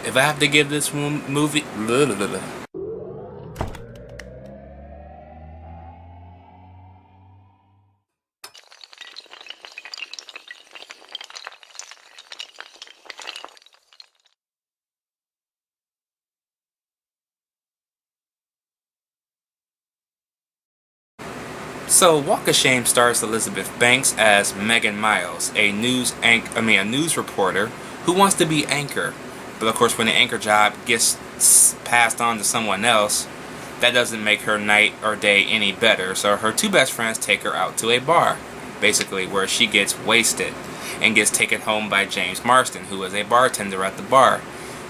if I have to give this movie, so Walk of Shame stars Elizabeth Banks as Megan Miles, a news reporter who wants to be anchor. But of course, when the anchor job gets passed on to someone else, that doesn't make her night or day any better. So her two best friends take her out to a bar, basically where she gets wasted and gets taken home by James Marsden, who is a bartender at the bar.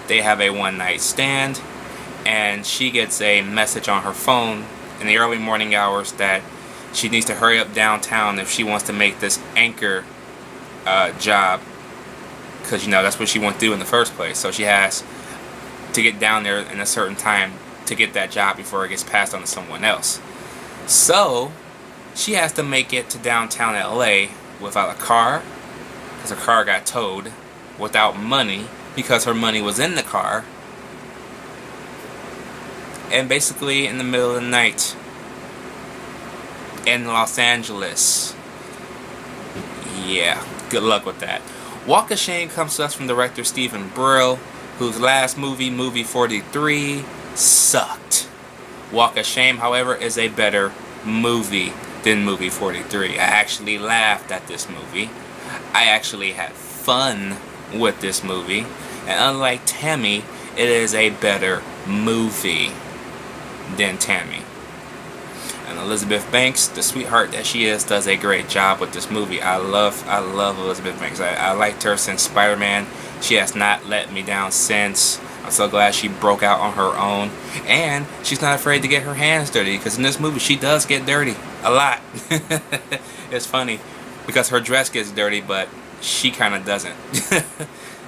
They have a one-night stand, and she gets a message on her phone in the early morning hours that she needs to hurry up downtown if she wants to make this anchor job, because that's what she wants to do in the first place. So she has to get down there in a certain time to get that job before it gets passed on to someone else. So she has to make it to downtown LA without a car, because her car got towed, without money because her money was in the car, and basically in the middle of the night in Los Angeles. Yeah, good luck with that. Walk of Shame comes to us from director Stephen Brill, whose last movie, Movie 43, sucked. Walk of Shame, however, is a better movie than Movie 43. I actually laughed at this movie. I actually had fun with this movie. And unlike Tammy, it is a better movie than Tammy. And Elizabeth Banks, the sweetheart that she is, does a great job with this movie. I love Elizabeth Banks. I liked her since Spider-Man. She has not let me down since. I'm so glad she broke out on her own. And she's not afraid to get her hands dirty, because in this movie she does get dirty. A lot. It's funny, because her dress gets dirty, but she kind of doesn't.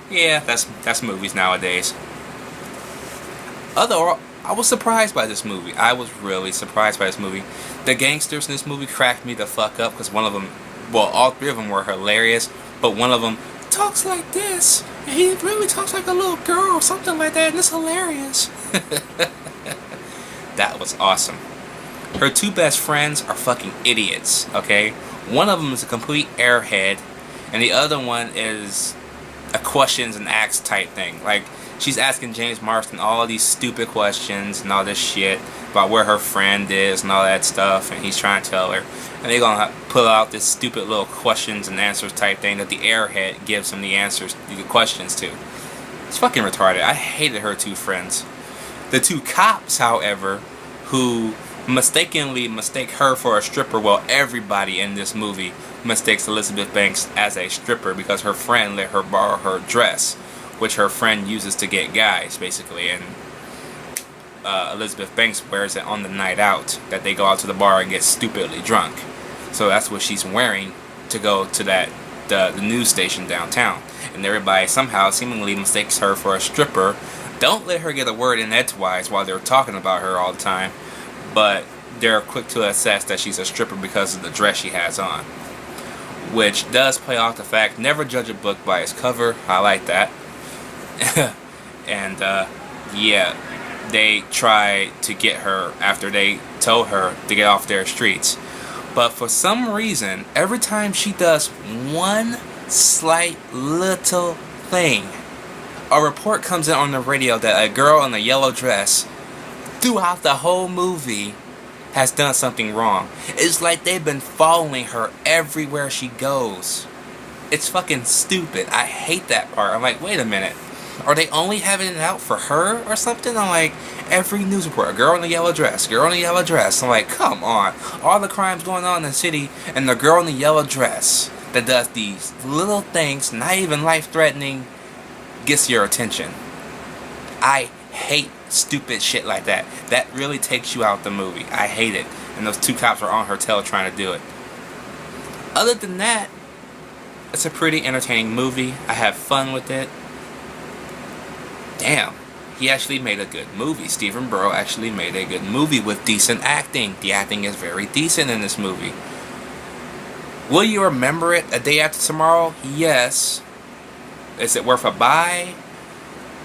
Yeah, that's movies nowadays. I was surprised by this movie. I was really surprised by this movie. The gangsters in this movie cracked me the fuck up, because one of them, well, all three of them were hilarious, but one of them talks like this, and he really talks like a little girl or something like that, and it's hilarious. That was awesome. Her two best friends are fucking idiots, okay? One of them is a complete airhead, and the other one is a questions and acts type thing. Like, she's asking James Marsden all these stupid questions and all this shit about where her friend is and all that stuff, and he's trying to tell her, and they're gonna pull out this stupid little questions and answers type thing that the airhead gives him the answers, the questions to. It's fucking retarded. I hated her two friends. The two cops, however, who mistakenly mistake her for a stripper, well, everybody in this movie mistakes Elizabeth Banks as a stripper because her friend let her borrow her dress, which her friend uses to get guys, basically, and Elizabeth Banks wears it on the night out that they go out to the bar and get stupidly drunk. So that's what she's wearing to go to the news station downtown, and everybody somehow seemingly mistakes her for a stripper. Don't let her get a word in edgewise while they're talking about her all the time, but they're quick to assess that she's a stripper because of the dress she has on, which does play off the fact, never judge a book by its cover. I like that. And yeah, they try to get her after they told her to get off their streets, but for some reason, every time she does one slight little thing, a report comes in on the radio that a girl in a yellow dress throughout the whole movie has done something wrong. It's like they've been following her everywhere she goes. It's fucking stupid. I hate that part. I'm like, wait a minute. Are they only having it out for her or something? I'm like, every news report, a girl in a yellow dress, girl in a yellow dress. I'm like, come on. All the crimes going on in the city, and the girl in the yellow dress that does these little things, not even life-threatening, gets your attention. I hate stupid shit like that. That really takes you out the movie. I hate it. And those two cops are on her tail trying to do it. Other than that, it's a pretty entertaining movie. I have fun with it. Damn, he actually made a good movie. Stephen Brill actually made a good movie with decent acting. The acting is very decent in this movie. Will you remember it a day after tomorrow? Yes. Is it worth a buy?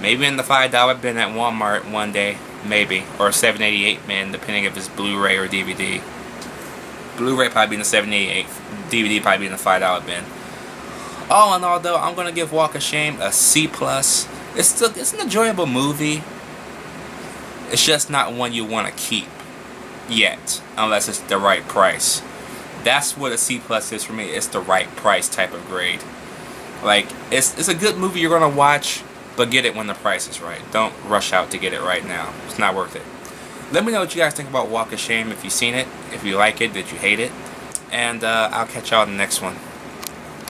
Maybe in the $5 bin at Walmart one day, maybe, or $7.88 bin, depending if it's Blu-ray or DVD. Blu-ray probably in the $7.88, DVD probably in the $5 bin. All in all, though, I'm gonna give Walk of Shame a C+. It's an enjoyable movie. It's just not one you want to keep yet, unless it's the right price. That's what a C+ is for me. It's the right price type of grade. Like, it's a good movie you're gonna watch, but get it when the price is right. Don't rush out to get it right now. It's not worth it. Let me know what you guys think about Walk of Shame, if you've seen it, if you like it, did you hate it, and I'll catch y'all in the next one.